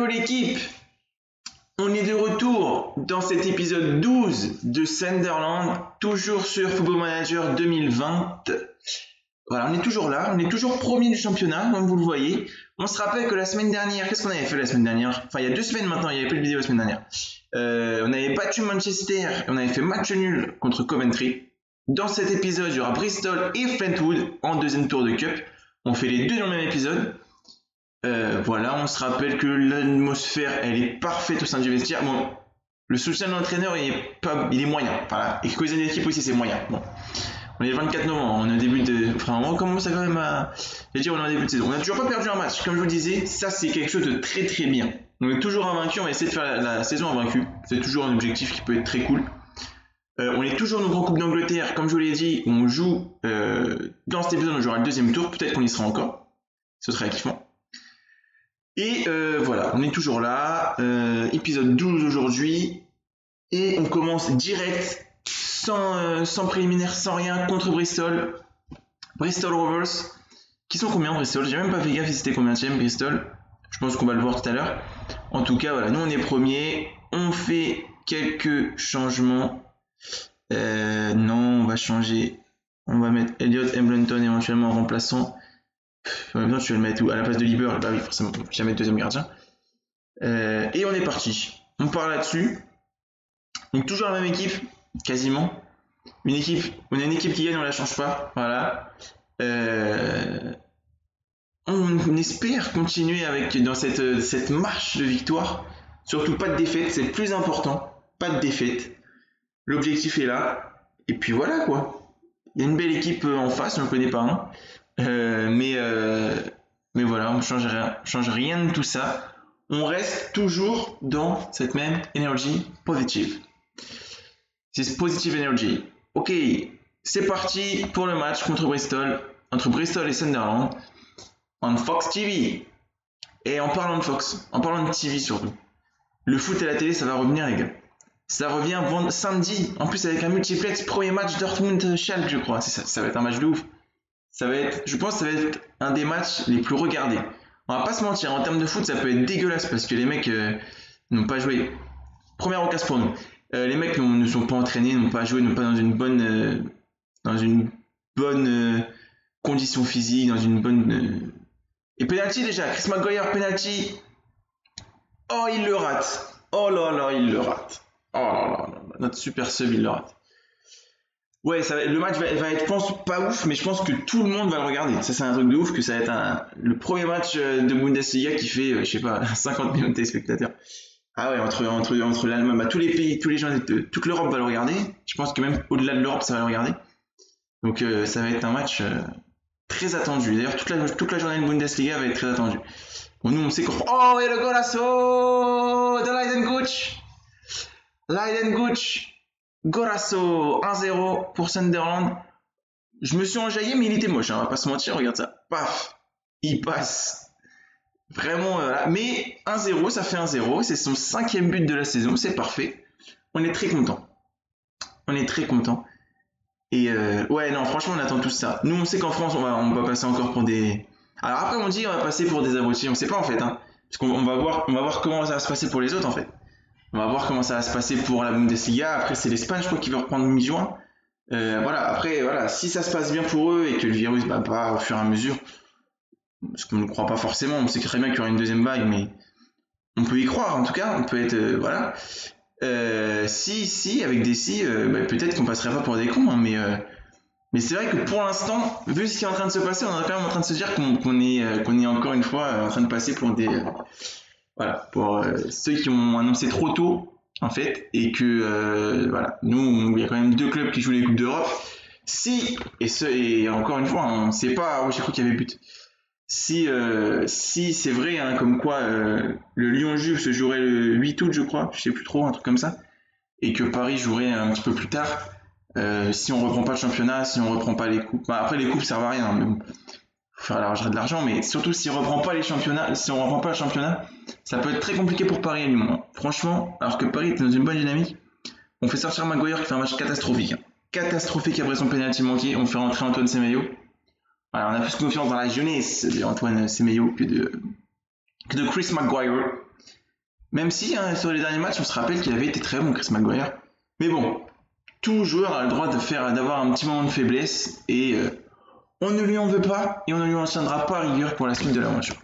l'équipe, on est de retour dans cet épisode 12 de Sunderland, toujours sur Football Manager 2020. Voilà, on est toujours là, on est toujours premier du championnat, comme vous le voyez. On se rappelle que la semaine dernière, qu'est-ce qu'on avait fait la semaine dernière? Enfin, il y a 2 semaines maintenant, il n'y avait plus de vidéo la semaine dernière. On avait battu Manchester, et on avait fait match nul contre Coventry. Dans cet épisode, il y aura Bristol et Flintwood en deuxième tour de Cup. On fait les deux dans le même épisode. Voilà, on se rappelle que l'atmosphère, elle est parfaite au sein du vestiaire. Bon, le soutien de l'entraîneur, il est moyen. Voilà. Et que les équipes aussi, c'est moyen. Bon. On est le 24 novembre, on est au début de... Enfin, on commence à quand même à... Je veux dire, on est en début de saison. On n'a toujours pas perdu un match. Comme je vous le disais, ça, c'est quelque chose de très très bien. On est toujours invaincu, on va essayer de faire la saison invaincue. C'est toujours un objectif qui peut être très cool. On est toujours dans le Grand Coupe d'Angleterre. Comme je vous l'ai dit, on joue... dans cet épisode, on jouera le deuxième tour. Peut-être qu'on y sera encore. Ce serait kiffant. Et voilà, on est toujours là. Épisode 12 aujourd'hui. Et on commence direct... Sans préliminaire, sans rien, contre Bristol. Bristol Rovers. Qui sont combien Bristol? J'ai même pas fait gaffe si c'était combien de Bristol. Je pense qu'on va le voir tout à l'heure. En tout cas, voilà, nous on est premiers. On fait quelques changements. Non, on va changer. On va mettre Elliot Emblenton éventuellement en remplaçant. En même temps, tu vas le mettre où? À la place de Lieber. Bah oui, forcément, jamais le deuxième gardien. Et on est parti. On part là-dessus. Donc toujours la même équipe. Quasiment. On a une équipe qui gagne, on la change pas. Voilà. On espère continuer dans cette marche de victoire. Surtout pas de défaite, c'est le plus important. Pas de défaite. L'objectif est là. Et puis voilà quoi. Il y a une belle équipe en face, on ne connaît pas un. Mais voilà, on change rien de tout ça. On reste toujours dans cette même énergie positive. C'est Positive Energy. Ok, c'est parti pour le match contre Bristol, entre Bristol et Sunderland, en Fox TV. Et en parlant de Fox, en parlant de TV surtout, le foot à la télé, ça va revenir les gars. Ça revient samedi, en plus avec un multiplex, premier match Dortmund-Schalke je crois. Ça va être un match de ouf. Je pense que ça va être un des matchs les plus regardés. On va pas se mentir, en termes de foot, ça peut être dégueulasse parce que les mecs n'ont pas joué. Première occasion pour nous. Les mecs ne sont pas entraînés, n'ont pas joué, n'ont pas dans une bonne condition physique, dans une bonne... Et penalty déjà, Chris Maguire, penalty. Oh, il le rate. Oh là là, il le rate. Oh là là, notre super sub, il le rate. Ouais, le match va être, je pense, pas ouf, mais je pense que tout le monde va le regarder. Ça, c'est un truc de ouf, que ça va être le premier match de Bundesliga qui fait, je sais pas, 50 millions de téléspectateurs. Ah ouais, entre l'Allemagne, tous les pays, tous les gens, toute l'Europe va le regarder. Je pense que même au-delà de l'Europe, ça va le regarder. Donc ça va être un match très attendu. D'ailleurs, toute la journée de Bundesliga va être très attendue. Bon, nous, on sait qu'on... Oh, et le golasso de Leidenguch. Golasso, 1-0 pour Sunderland. Je me suis enjaillé, mais il était moche, hein, on va pas se mentir, regarde ça. Paf, il passe. Vraiment, mais 1-0, ça fait 1-0, c'est son 5e but de la saison, c'est parfait. On est très content. Et ouais, non, franchement, on attend tout ça. Nous, on sait qu'en France, on va passer encore pour des... Alors après, on dit on va passer pour des abrutis, on sait pas en fait, hein. Parce qu'on va voir comment ça va se passer pour les autres en fait. On va voir comment ça va se passer pour la Bundesliga. Après, c'est l'Espagne, je crois, qui va reprendre mi-juin. Voilà, après, voilà, si ça se passe bien pour eux et que le virus part au fur et à mesure... Parce qu'on ne croit pas forcément, on sait très bien qu'il y aura une deuxième vague, mais on peut y croire en tout cas, on peut être, voilà. Si, avec des si, peut-être qu'on passerait pas pour des cons, hein, mais c'est vrai que pour l'instant, vu ce qui est en train de se passer, on est quand même en train de se dire qu'on est encore une fois en train de passer pour des... voilà, pour ceux qui ont annoncé trop tôt, en fait, et que, voilà, nous, il y a quand même 2 clubs qui jouent les Coupes d'Europe. Et encore une fois, on ne sait pas, j'ai cru qu'il y avait but. Si c'est vrai, hein, comme quoi le Lyon-Juve se jouerait le 8 août, je crois, je sais plus trop, un truc comme ça, et que Paris jouerait un petit peu plus tard, si on reprend pas le championnat, si on reprend pas les coupes, après les coupes servent à rien, mais bon, faut faire de l'argent, mais surtout si on reprend pas le championnat, ça peut être très compliqué pour Paris à Lyon, hein. Franchement, alors que Paris est dans une bonne dynamique, on fait sortir Maguire qui fait un match catastrophique, hein. Catastrophique après son penalty manqué, on fait rentrer Antoine Semedo. Alors, on a plus confiance dans la jeunesse d'Antoine Semedo que de Chris Maguire. Même si sur les derniers matchs, on se rappelle qu'il avait été très bon, Chris Maguire. Mais bon, tout joueur a le droit d'avoir un petit moment de faiblesse et on ne lui en veut pas et on ne lui en tiendra pas rigueur pour la suite de l'aventure.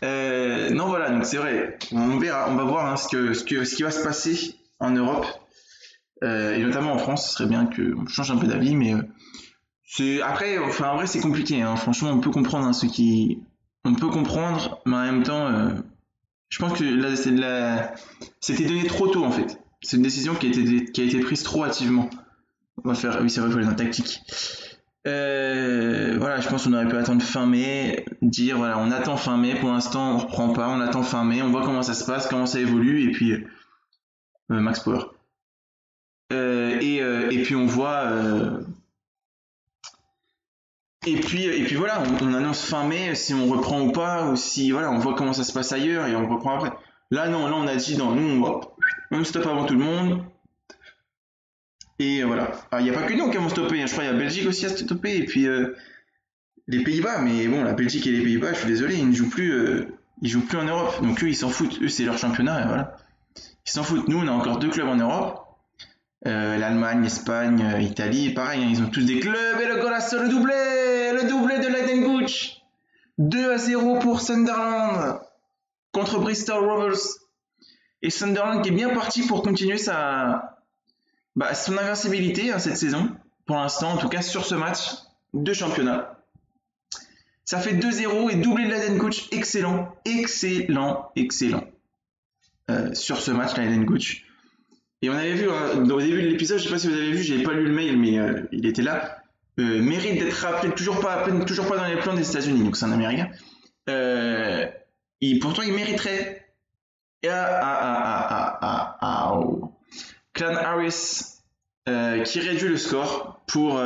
Non, voilà, donc c'est vrai, on verra, on va voir ce qui va se passer en Europe et notamment en France. Ce serait bien qu'on change un peu d'avis, mais après, enfin, en vrai, c'est compliqué. Hein. Franchement, on peut comprendre on peut comprendre, mais en même temps, je pense que là, c'était donné trop tôt en fait. C'est une décision qui a été prise trop hâtivement. On va faire, oui, c'est vrai, il faut aller dans la tactique. Voilà, je pense qu'on aurait pu attendre fin mai, dire voilà, on attend fin mai, pour l'instant on reprend pas, on attend fin mai, on voit comment ça se passe, comment ça évolue, et puis Max Power. Et puis on voit, et puis voilà, on annonce fin mai si on reprend ou pas, ou si voilà, on voit comment ça se passe ailleurs et on reprend après. Là non, là on a dit non, nous on stoppe avant tout le monde. Et voilà. Il n'y a pas que nous qui avons stoppé, hein. Je crois qu'il y a Belgique aussi à stopper, et puis les Pays-Bas, mais bon, la Belgique et les Pays-Bas, je suis désolé, ils jouent plus en Europe, donc eux ils s'en foutent, eux c'est leur championnat, et voilà. Ils s'en foutent. Nous on a encore 2 clubs en Europe, l'Allemagne, l'Espagne, Italie, pareil, hein, ils ont tous des clubs, et le golasso, le doublé de Leiden Gooch, 2-0 pour Sunderland contre Bristol Rovers, et Sunderland qui est bien parti pour continuer son invincibilité hein, cette saison, pour l'instant en tout cas sur ce match de championnat. Ça fait 2-0 et doublé de Leiden Gooch, excellent sur ce match Leiden Gooch. Et on avait vu au début de l'épisode, je sais pas si vous avez vu, j'avais pas lu le mail mais il était là, mérite d'être rappelé toujours pas dans les plans des États-Unis, donc c'est un Américain. Pourtant il mériterait. Clan Harris qui réduit le score pour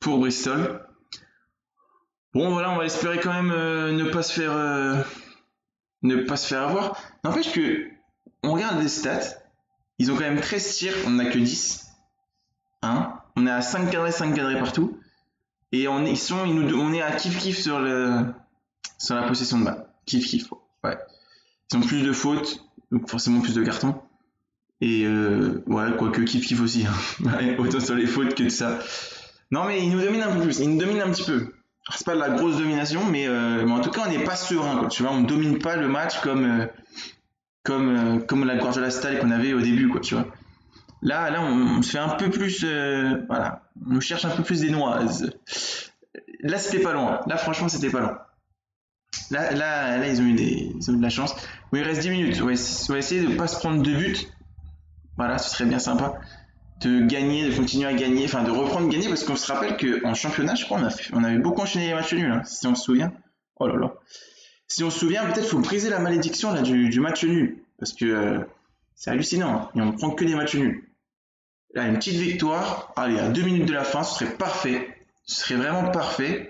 Bristol. Bon voilà, on va espérer quand même ne pas se faire avoir. N'empêche que on regarde les stats, ils ont quand même 13 tirs, on n'a que 10. Hein, on est à 5 cadrés partout. Et on est à kiff sur la possession de balle. Kiff. Ouais. Ils ont plus de fautes, donc forcément plus de cartons. Et ouais, quoique kiff aussi. Hein. Autant sur les fautes que de ça. Non mais ils nous dominent un peu plus, ils nous dominent un petit peu. Alors, c'est pas de la grosse domination, mais en tout cas on n'est pas serein. Quoi. Tu vois, on domine pas le match comme la Guardiola style qu'on avait au début, quoi. Tu vois. Là on se fait un peu plus, voilà, on cherche un peu plus des noises. Là c'était pas loin. Là franchement c'était pas loin. Là ils ont eu de la chance. Bon, il reste 10 minutes. On va essayer de pas se prendre 2 buts. Voilà, ce serait bien sympa de gagner, de continuer à gagner, enfin de reprendre gagner parce qu'on se rappelle qu'en championnat, je crois, on avait beaucoup enchaîné les matchs nuls, hein, si on se souvient. Oh là là. Si on se souvient, peut-être faut briser la malédiction là, du match nul parce que c'est hallucinant hein, et on ne prend que des matchs nuls. Là, une petite victoire, allez, à 2 minutes de la fin, ce serait parfait. Ce serait vraiment parfait.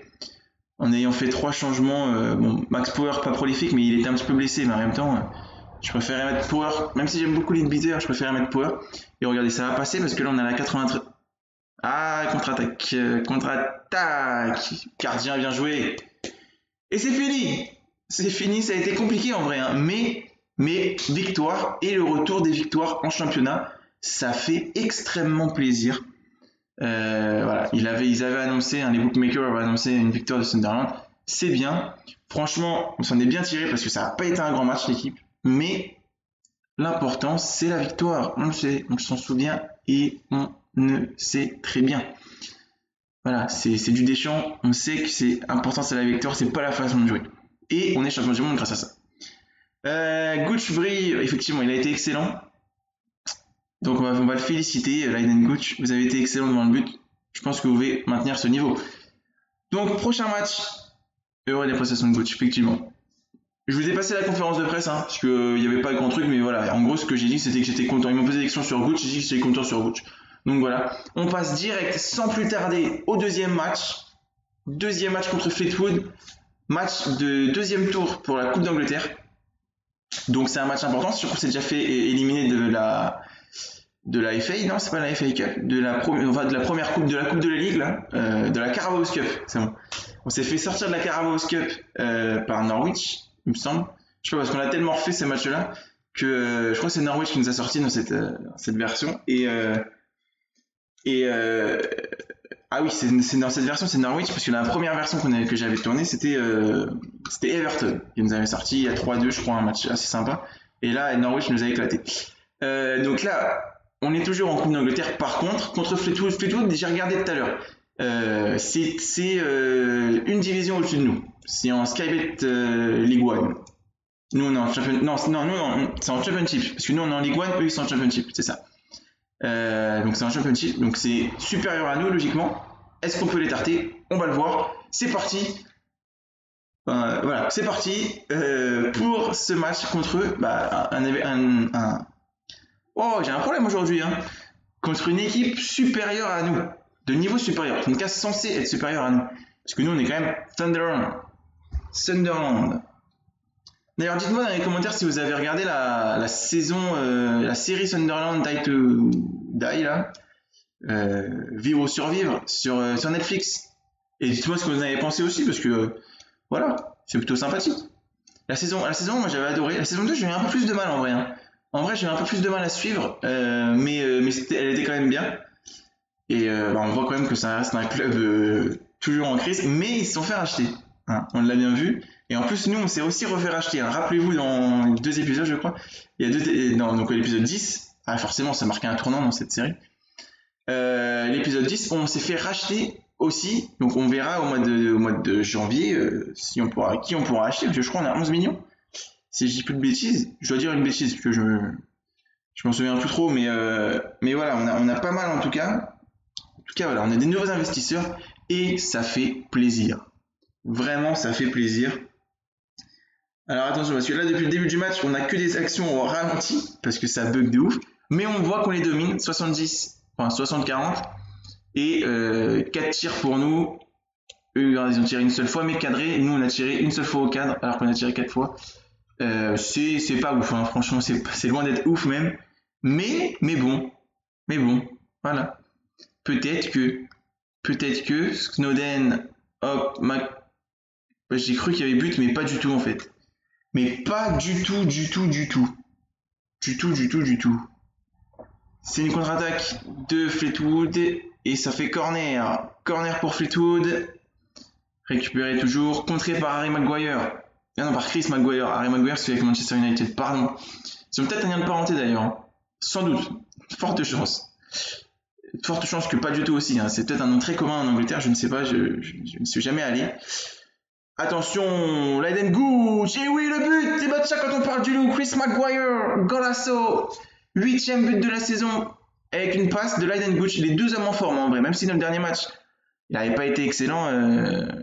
En ayant fait 3 changements, bon, Max Power pas prolifique, mais il était un petit peu blessé, mais en même temps. Je préférais mettre Power, même si j'aime beaucoup Leadbeater, je préférais mettre Power. Et regardez, ça va passer parce que là on est à la 93. Ah, contre-attaque. Gardien bien joué. Et c'est fini. C'est fini, ça a été compliqué en vrai. Hein. Mais victoire et le retour des victoires en championnat, ça fait extrêmement plaisir. Voilà, ils avaient annoncé, les bookmakers avaient annoncé une victoire de Sunderland. C'est bien. Franchement, on s'en est bien tiré parce que ça n'a pas été un grand match l'équipe. Mais l'important, c'est la victoire. On le sait, on s'en souvient et on le sait très bien. Voilà, c'est du Deschamps. On sait que c'est important, c'est la victoire, c'est pas la façon de jouer. Et on est champion du monde grâce à ça. Gooch brille, effectivement, il a été excellent. Donc on va le féliciter, Leiden Gooch. Vous avez été excellent devant le but. Je pense que vous pouvez maintenir ce niveau. Donc prochain match, heureux des prestations de Gooch, effectivement. Je vous ai passé la conférence de presse, hein, parce qu'il n'y avait pas de grand truc, mais voilà. En gros, ce que j'ai dit, c'était que j'étais content. Ils m'ont posé des questions sur Gooch, j'ai dit que j'étais content sur Gooch. Donc voilà. On passe direct, sans plus tarder, au deuxième match. Deuxième match contre Fleetwood. Match de deuxième tour pour la Coupe d'Angleterre. Donc c'est un match important, surtout qu'on s'est déjà fait éliminer de la FA, non, c'est pas la FA Cup, de la première coupe, de la Coupe de la Ligue, là, de la Carabao Cup, c'est bon. On s'est fait sortir de la Carabao Cup par Norwich, il me semble. Je sais pas, parce qu'on a tellement refait ces matchs-là que je crois que c'est Norwich qui nous a sorti dans cette version. Et ah oui, c'est dans cette version, c'est Norwich, parce que la première version que j'avais tournée, c'était Everton. Ils nous avaient sorti il y a 3-2, je crois, un match assez sympa. Et là, Norwich nous a éclaté. Donc là, on est toujours en Coupe d'Angleterre. Par contre Fleetwood, j'ai regardé tout à l'heure. C'est une division au-dessus de nous. C'est en Skybet League One. Nous, on est en Championship. Non, c'est en Championship. Parce que nous, on est en League One, eux, ils sont en Championship. C'est ça. Donc, c'est en Championship. Donc, c'est supérieur à nous, logiquement. Est-ce qu'on peut les tarter? On va le voir. C'est parti. Voilà, c'est parti pour ce match contre eux. Oh, j'ai un problème aujourd'hui. Hein. Contre une équipe supérieure à nous. De niveau supérieur. En tout cas, censé être supérieur à nous. Parce que nous, on est quand même Sunderland. D'ailleurs, dites-moi dans les commentaires si vous avez regardé la série Sunderland Die to Die, là. Vivre ou survivre sur Netflix. Et dites-moi ce que vous en avez pensé aussi, parce que voilà, c'est plutôt sympathique. La saison, moi j'avais adoré. La saison 2, j'ai eu un peu plus de mal en vrai. Hein. En vrai, j'ai eu un peu plus de mal à suivre, mais elle était quand même bien. Et on voit quand même que ça reste un club toujours en crise, mais ils se sont fait racheter. Hein, on l'a bien vu. Et en plus, nous, on s'est aussi refait racheter. Hein. Rappelez-vous, dans 2 épisodes, je crois, il y a donc l'épisode 10, forcément, ça marquait un tournant dans cette série. L'épisode 10, on s'est fait racheter aussi. Donc, on verra au mois de janvier qui on pourra acheter. Parce que je crois qu'on a 11 millions. Si je dis plus de bêtises, je dois dire une bêtise, parce que je m'en souviens plus trop. Mais voilà, on a pas mal en tout cas. En tout cas, voilà, on a des nouveaux investisseurs et ça fait plaisir. Vraiment, ça fait plaisir. Alors attention, parce que là, depuis le début du match, on n'a que des actions au ralenti, parce que ça bug de ouf. Mais on voit qu'on les domine, 60-40. Et 4 tirs pour nous. Eux, ils ont tiré une seule fois, mais cadré. Nous, on a tiré une seule fois au cadre, alors qu'on a tiré 4 fois. C'est pas ouf, hein. Franchement, c'est loin d'être ouf même. Mais bon. Voilà. Peut-être que Snowden, hop, j'ai cru qu'il y avait but, mais pas du tout en fait. Mais pas du tout. C'est une contre-attaque de Fleetwood et ça fait corner. Corner pour Fleetwood. Récupéré toujours. Contré par Harry Maguire. Ah non, par Chris Maguire. Harry Maguire, c'est avec Manchester United. Pardon. Ils ont peut-être un lien de parenté d'ailleurs. Hein. Sans doute. Forte chance. Forte chance que pas du tout aussi. Hein. C'est peut-être un nom très commun en Angleterre. Je ne sais pas. Je ne suis jamais allé. Attention, Leiden Gooch, et oui le but, c'est pas de ça quand on parle du loup, Chris Maguire, golasso, 8e but de la saison, avec une passe de Leiden Gooch, les 2 hommes en forme en vrai, même si dans le dernier match, il n'avait pas été excellent,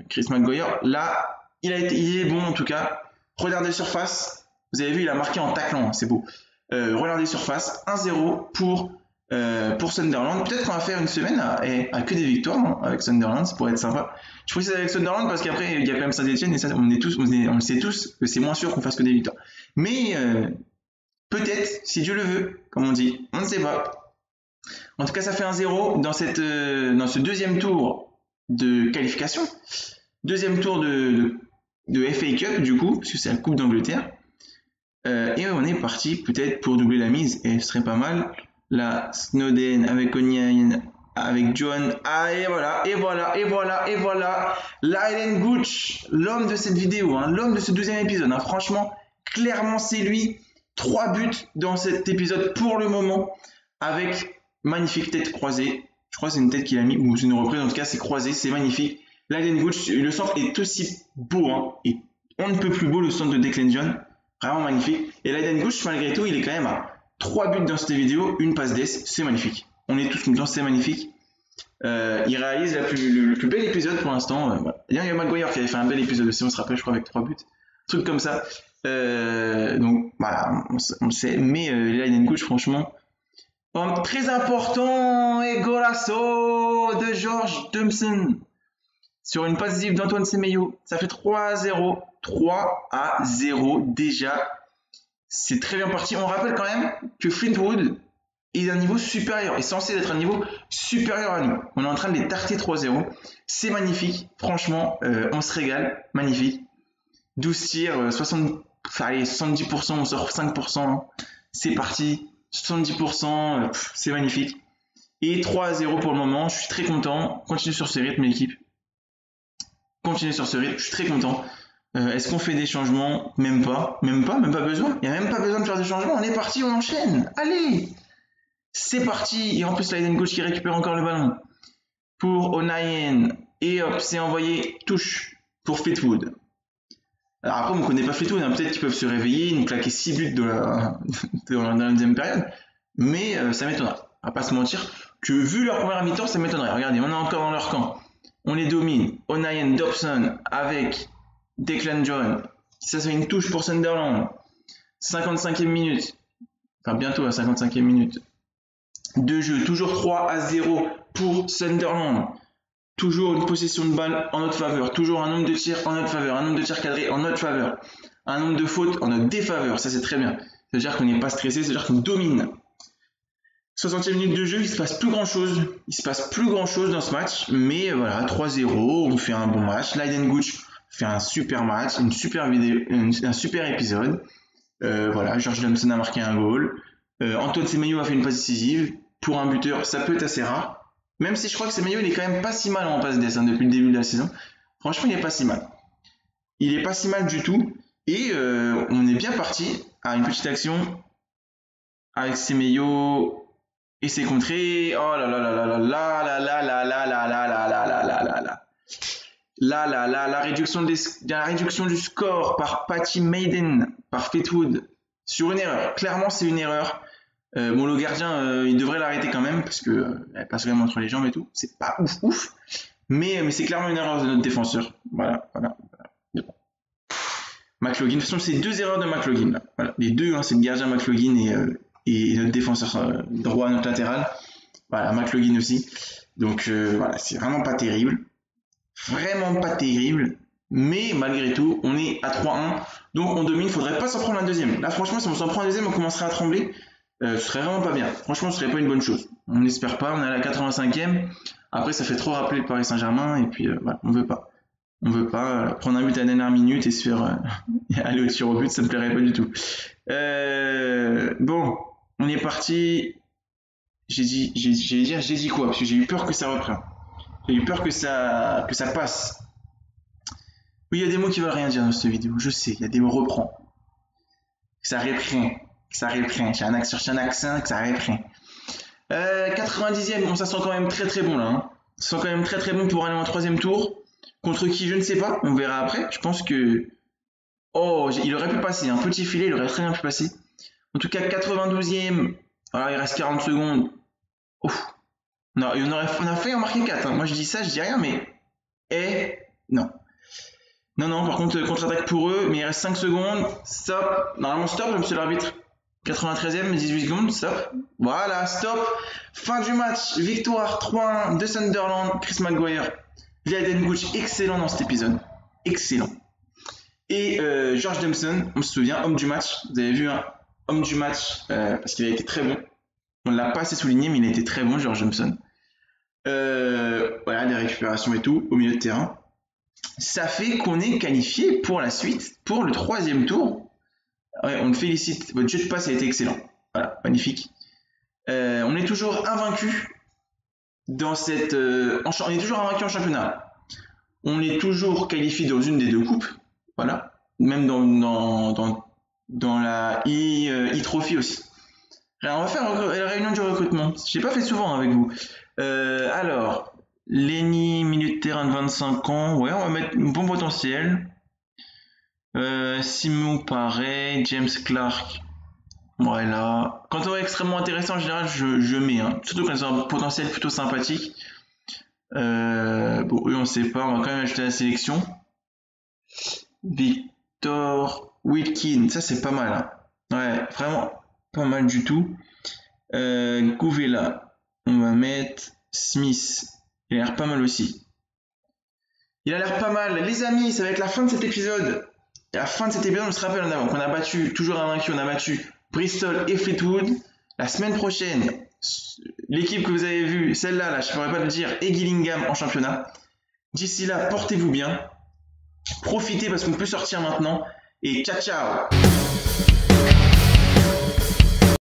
Chris Maguire, là, il est bon en tout cas, regardez surface, vous avez vu, il a marqué en taclant, c'est beau, regardez surface, 1-0 pour Sunderland. Peut-être qu'on va faire une semaine à que des victoires hein, avec Sunderland, ça pourrait être sympa. Je précise avec Sunderland parce qu'après il y a quand même Saint-Etienne et ça on le sait tous que c'est moins sûr qu'on fasse que des victoires. Mais peut-être, si Dieu le veut, comme on dit, on ne sait pas. En tout cas, ça fait 1-0 dans ce deuxième tour de qualification, deuxième tour de FA Cup du coup, parce que c'est la Coupe d'Angleterre. Et on est parti peut-être pour doubler la mise et ce serait pas mal. Là, Snowden avec Onyan, avec John. Ah, et voilà. Leiden Gooch, l'homme de cette vidéo, hein, l'homme de ce 12e épisode. Hein, franchement, clairement, c'est lui. 3 buts dans cet épisode pour le moment, avec magnifique tête croisée. Je crois que c'est une tête qu'il a mis, ou c'est une reprise, en tout cas, c'est croisé, c'est magnifique. Leiden Gooch, le centre est aussi beau, hein, et on ne peut plus beau le centre de Declan John. Vraiment magnifique. Et Leiden Gooch, malgré tout, il est quand même à 3 buts dans cette vidéo, une passe d'ess, c'est magnifique. On est tous contents, c'est magnifique. Il réalise le plus bel épisode pour l'instant. Voilà. Il y a Maguire qui avait fait un bel épisode aussi, on se rappelle, je crois, avec 3 buts. Truc comme ça. Donc voilà, on le sait. Mais Leiden Gooch, franchement, très important. Et golasso de George Thompson sur une passe décisive d'Antoine Semedo. Ça fait 3-0. 3-0 déjà. C'est très bien parti. On rappelle quand même que Fleetwood est d'un niveau supérieur, est censé être un niveau supérieur à nous. On est en train de les tarter 3-0. C'est magnifique. Franchement, on se régale. Magnifique. 12 tirs, 60% allez, 70%, on sort 5%, c'est parti, 70%, c'est magnifique. Et 3-0 pour le moment, je suis très content. Continue sur ce rythme, l'équipe. Continuez sur ce rythme, je suis très content. Est-ce qu'on fait des changements? Même pas besoin. Il n'y a même pas besoin de faire des changements. On est parti, on enchaîne. Allez, c'est parti. Et en plus, Leiden Gauche qui récupère encore le ballon pour O'Nien. Et hop, c'est envoyé touche pour Fleetwood. Alors après, on ne connaît pas Fleetwood. Hein. Peut-être qu'ils peuvent se réveiller, nous claquer 6 buts dans la deuxième période. Mais ça m'étonnerait. On va pas se mentir que vu leur première mi-temps, ça m'étonnerait. Regardez, on est encore dans leur camp. On les domine. O'Nien, Dobson avec Declan John. Ça fait une touche pour Sunderland. 55e minute. Enfin, bientôt à 55e minute. De jeu. Toujours 3-0 pour Sunderland. Toujours une possession de balle en notre faveur. Toujours un nombre de tirs en notre faveur. Un nombre de tirs cadrés en notre faveur. Un nombre de fautes en notre défaveur. Ça, c'est très bien. C'est-à-dire qu'on n'est pas stressé. C'est-à-dire qu'on domine. 60e minute de jeu, il se passe plus grand chose. Il se passe plus grand chose dans ce match, mais voilà, 3-0, on fait un bon match. Leiden Gauche fait un super match, une super vidéo, un super épisode. Voilà, George Thompson a marqué un goal. Antoine Semenyo a fait une passe décisive. Pour un buteur, ça peut être assez rare. Même si je crois que Semenyo, il est quand même pas si mal en passe d'ess depuis le début de la saison. Franchement, il est pas si mal. Il est pas si mal du tout. Et on est bien parti à une petite action avec Semenyo. Et c'est contré. Oh là là là là là là là là là là là là là là là là là là. Là là là, la réduction du score par Patty Maiden, par Fleetwood, sur une erreur. Clairement, c'est une erreur. Bon, le gardien, il devrait l'arrêter quand même, parce que elle passe quand même entre les jambes et tout. C'est pas ouf. Mais c'est clairement une erreur de notre défenseur. Voilà. McLaughlin, de toute façon, c'est 2 erreurs de McLaughlin. Là. Voilà. Les deux, hein, c'est le gardien McLaughlin et notre défenseur droit, notre latéral. Voilà, McLaughlin aussi. Donc voilà, c'est vraiment pas terrible. Vraiment pas terrible. Mais malgré tout, on est à 3-1. Donc on domine, faudrait pas s'en prendre un deuxième. Là franchement, si on s'en prend un deuxième, on commencerait à trembler. Ce serait vraiment pas bien. Franchement, ce serait pas une bonne chose. On n'espère pas, on est à la 85e. Après, ça fait trop rappeler le Paris Saint-Germain. Et puis voilà, on veut pas. On veut pas prendre un but à la dernière minute et se faire aller au tir au but, ça me plairait pas du tout. Bon, on est parti. J'ai dit quoi? Parce que j'ai eu peur que ça reprenne. J'ai eu peur que ça passe. Oui, il y a des mots qui veulent rien dire dans cette vidéo. Je sais, il y a des mots reprend. Que ça reprend. J'ai un accent, que ça reprend. 90e, bon, ça sent quand même très très bon là. Hein. Ça sent quand même très très bon pour aller en troisième tour. Contre qui, je ne sais pas. On verra après. Je pense que... Oh, il aurait pu passer. Un petit filet, il aurait très bien pu passer. En tout cas, 92e. Voilà, il reste 40 secondes. Ouf. Non, on a failli en marquer 4. Hein. Moi, je dis ça, je dis rien, mais... Non. Non, par contre, contre-attaque pour eux, mais il reste 5 secondes. Stop. Normalement, stop, monsieur l'arbitre. 93e, 18 secondes, stop. Voilà, stop. Fin du match. Victoire 3-1 de Sunderland. Chris Maguire. Leiden Gauche, excellent dans cet épisode. Excellent. Et George Thompson, on se souvient, homme du match. Vous avez vu, hein, homme du match, parce qu'il a été très bon. On ne l'a pas assez souligné, mais il a été très bon, George Thompson. Voilà, des récupérations et tout, au milieu de terrain. Ça fait qu'on est qualifié pour la suite, pour le 3e tour. Ouais, on le félicite. Votre jeu de passe a été excellent. Voilà, magnifique. On est toujours invaincu dans cette... on est toujours invaincu en championnat. On est toujours qualifié dans une des deux coupes. Voilà. Même dans la e-trophy aussi. Alors, on va faire la réunion du recrutement. Je n'ai pas fait souvent avec vous. Alors, Lenny, milieu de terrain de 25 ans. Ouais, on va mettre un bon potentiel. Simon, pareil. James Clark. Voilà. Quand on est extrêmement intéressant, en général, je mets. Hein. Surtout quand ils ont un potentiel plutôt sympathique. Bon, eux, on ne sait pas. On va quand même ajouter la sélection. Victor Wilkin. Ça, c'est pas mal. Hein. Ouais, vraiment pas mal du tout. Gouvela. On va mettre Smith. Il a l'air pas mal aussi. Il a l'air pas mal. Les amis, ça va être la fin de cet épisode. Et à la fin de cet épisode, on se rappelle en avant qu'on a battu, toujours invaincu, on a battu Bristol et Fleetwood. La semaine prochaine, l'équipe que vous avez vue, celle-là, je ne pourrais pas le dire, et Gillingham en championnat. D'ici là, portez-vous bien. Profitez parce qu'on peut sortir maintenant. et ciao ciao.